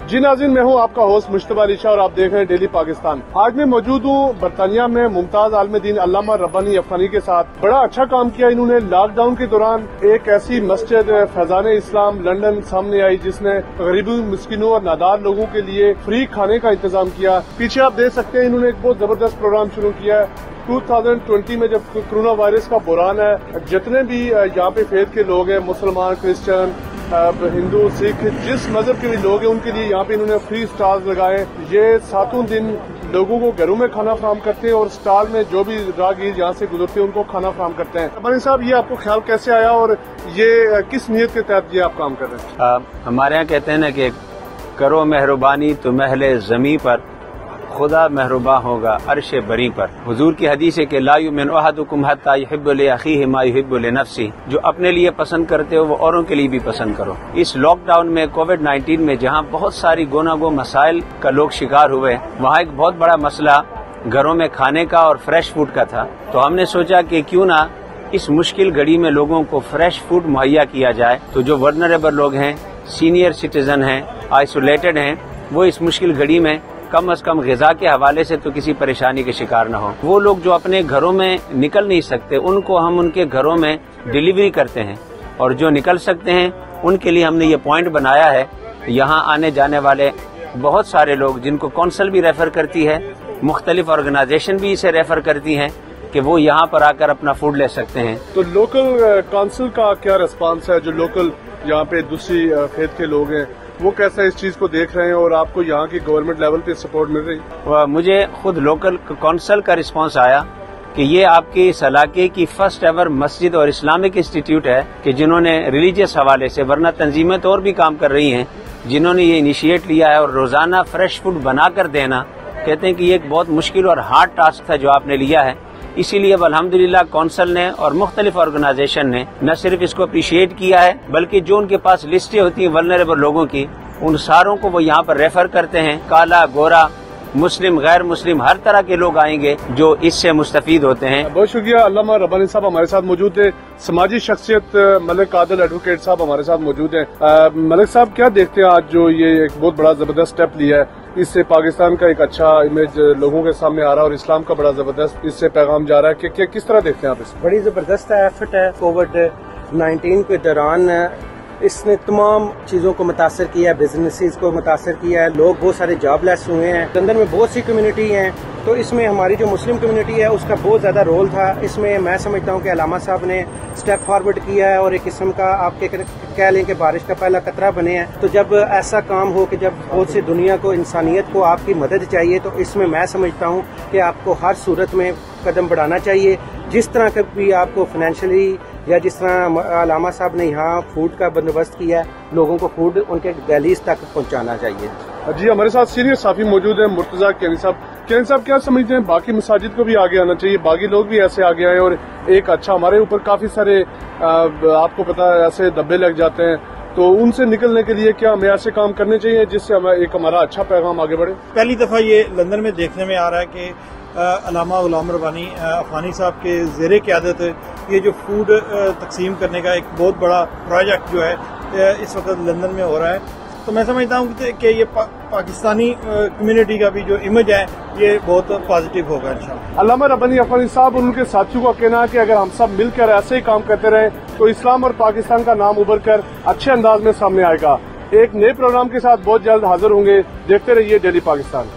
जी नाज़रीन, मैं हूं आपका होस्ट मुश्तबा अली शाह और आप देख रहे हैं डेली पाकिस्तान। आज मैं मौजूद हूं बरतानिया में मुमताज आलिम दीन अल्लामा रब्बानी अफ़ग़ानी के साथ। बड़ा अच्छा काम किया इन्होंने। लॉकडाउन के दौरान एक ऐसी मस्जिद फैजान इस्लाम लंदन सामने आई जिसने गरीबों, मिस्किनों और नादार लोगों के लिए फ्री खाने का इंतजाम किया। पीछे आप देख सकते हैं इन्होंने एक बहुत जबरदस्त प्रोग्राम शुरू किया है। 2020 में जब कोरोना वायरस का बुरान है, जितने भी यहाँ पे फेथ के लोग हैं, मुसलमान, क्रिश्चियन, हिंदू, सिख, जिस मजहब के भी लोग हैं, उनके लिए यहाँ पे इन्होंने फ्री स्टॉल्स लगाए। ये 7 दिन लोगों को घरों में खाना फराहम करते हैं और स्टॉल में जो भी राहगीर यहाँ से गुजरते हैं उनको खाना फराहम करते हैं। रब्बानी साहब, ये आपको ख्याल कैसे आया और ये किस नीयत के तहत ये आप काम कर रहे हैं? हमारे यहाँ कहते हैं ना कि करो मेहरबानी तो महले ज़मी पर, खुदा मेहरबा होगा अर्श बरी पर। हुजूर की हदीस है कि ला युमिनु अहदुकुम हत्ता युहिब्बु लि अखीहि मा युहिब्बु लि नफ्सी। जो अपने लिए पसंद करते हो वो औरों के लिए भी पसंद करो। इस लॉकडाउन में कोविड-19 में जहाँ बहुत सारी गोनागो मसाइल का लोग शिकार हुए, वहाँ एक बहुत बड़ा मसला घरों में खाने का और फ्रेश फूड का था। तो हमने सोचा कि क्यों ना इस मुश्किल घड़ी में लोगों को फ्रेश फूड मुहैया किया जाए। तो जो वर्नरेबल लोग हैं, सीनियर सिटीजन हैं, आइसोलेटेड हैं, वो इस मुश्किल घड़ी में कम से कम ग़िज़ा के हवाले से तो किसी परेशानी के शिकार न हो। वो लोग जो अपने घरों में निकल नहीं सकते, उनको हम उनके घरों में डिलीवरी करते हैं, और जो निकल सकते हैं उनके लिए हमने ये पॉइंट बनाया है। यहाँ आने जाने वाले बहुत सारे लोग जिनको कौंसिल भी रेफर करती है, मुख्तलिफ ऑर्गेनाइजेशन भी इसे रेफर करती हैं कि वो यहाँ पर आकर अपना फूड ले सकते हैं। तो लोकल काउंसिल का क्या रिस्पांस है? जो लोकल यहाँ पे दूसरी फेथ के लोग हैं वो कैसा इस चीज को देख रहे हैं और आपको यहाँ की गवर्नमेंट लेवल पे सपोर्ट मिल रही है? मुझे खुद लोकल काउंसिल का रिस्पांस आया कि ये आपके इस इलाके की फर्स्ट एवर मस्जिद और इस्लामिक इंस्टीट्यूट है कि जिन्होंने रिलीजियस हवाले से, वरना तंजीमें तो और भी काम कर रही हैं, जिन्होंने ये इनिशिएट लिया है और रोजाना फ्रेश फूड बनाकर देना। कहते हैं कि ये एक बहुत मुश्किल और हार्ड टास्क था जो आपने लिया है। इसीलिए अल्हम्दुलिल्लाह कौंसिल ने और मुख्तलिफ ऑर्गेनाइजेशन ने न सिर्फ इसको अप्रिशिएट किया है, बल्कि जो उनके पास लिस्टें होती हैं वल्नरेबल लोगों की, उन सारों को वो यहाँ पर रेफर करते हैं। काला, गोरा, मुस्लिम, गैर मुस्लिम, हर तरह के लोग आएंगे जो इससे मुस्तफीद होते हैं। बहुत शुक्रिया। अल्लामा रब्बानी साहब हमारे साथ मौजूद थे। समाजी शख्सियत मलिक आदिल एडवोकेट साहब हमारे साथ मौजूद हैं। मलिक साहब, क्या देखते हैं आज जो ये एक बहुत बड़ा जबरदस्त स्टेप लिया है? इससे पाकिस्तान का एक अच्छा इमेज लोगों के सामने आ रहा है और इस्लाम का बड़ा जबरदस्त इससे पैगाम जा रहा है कि किस तरह देखते हैं आप इसे? बड़ी जबरदस्त एफर्ट है। कोविड-19 के दौरान इसने तमाम चीज़ों को मुतासर किया है, बिजनेसेस को मुतासर किया है, लोग बहुत सारे जॉबलेस हुए हैं। लंदन में बहुत सी कम्युनिटी हैं, तो इसमें हमारी जो मुस्लिम कम्युनिटी है उसका बहुत ज़्यादा रोल था। इसमें मैं समझता हूँ कि अल्लामा साहब ने स्टेप फॉरवर्ड किया है और एक किस्म का आप कह लें कि बारिश का पहला कतरा बने हैं। तो जब ऐसा काम हो कि जब बहुत सी दुनिया को, इंसानियत को आपकी मदद चाहिए, तो इसमें मैं समझता हूँ कि आपको हर सूरत में कदम बढ़ाना चाहिए। जिस तरह का भी आपको फाइनेंशियली या जिस तरह अल्लामा साहब ने यहाँ फूड का बंदोबस्त किया है, लोगों को फूड उनके गलीज तक पहुँचाना चाहिए। जी, हमारे साथ सीनियर साफी मौजूद है मुर्तजा कैनी साहब। कैनी साहब, क्या समझते हैं बाकी मसाजिद को भी आगे आना चाहिए, बाकी लोग भी ऐसे आगे आए और एक अच्छा, हमारे ऊपर काफी सारे आपको पता है ऐसे दब्बे लग जाते हैं, तो उनसे निकलने के लिए क्या हमें ऐसे काम करने चाहिए जिससे हमारा अच्छा पैगाम आगे बढ़े? पहली दफा ये लंदन में देखने में आ रहा है कि अल्लामा गुलाम रब्बानी अफ़ग़ानी साहब के ज़ेरे क़यादत ये जो फूड तकसीम करने का एक बहुत बड़ा प्रोजेक्ट जो है इस वक्त लंदन में हो रहा है। तो मैं समझता हूँ कि ये पाकिस्तानी कम्युनिटी का भी जो इमेज है ये बहुत पॉजिटिव होगा इंशाअल्लाह। अल्लामा रब्बानी अफ़ग़ानी साहब और उनके साथियों का कहना है कि अगर हम सब मिलकर ऐसे ही काम करते रहे तो इस्लाम और पाकिस्तान का नाम उभर कर अच्छे अंदाज में सामने आएगा। एक नए प्रोग्राम के साथ बहुत जल्द हाजिर होंगे। देखते रहिए डेली पाकिस्तान।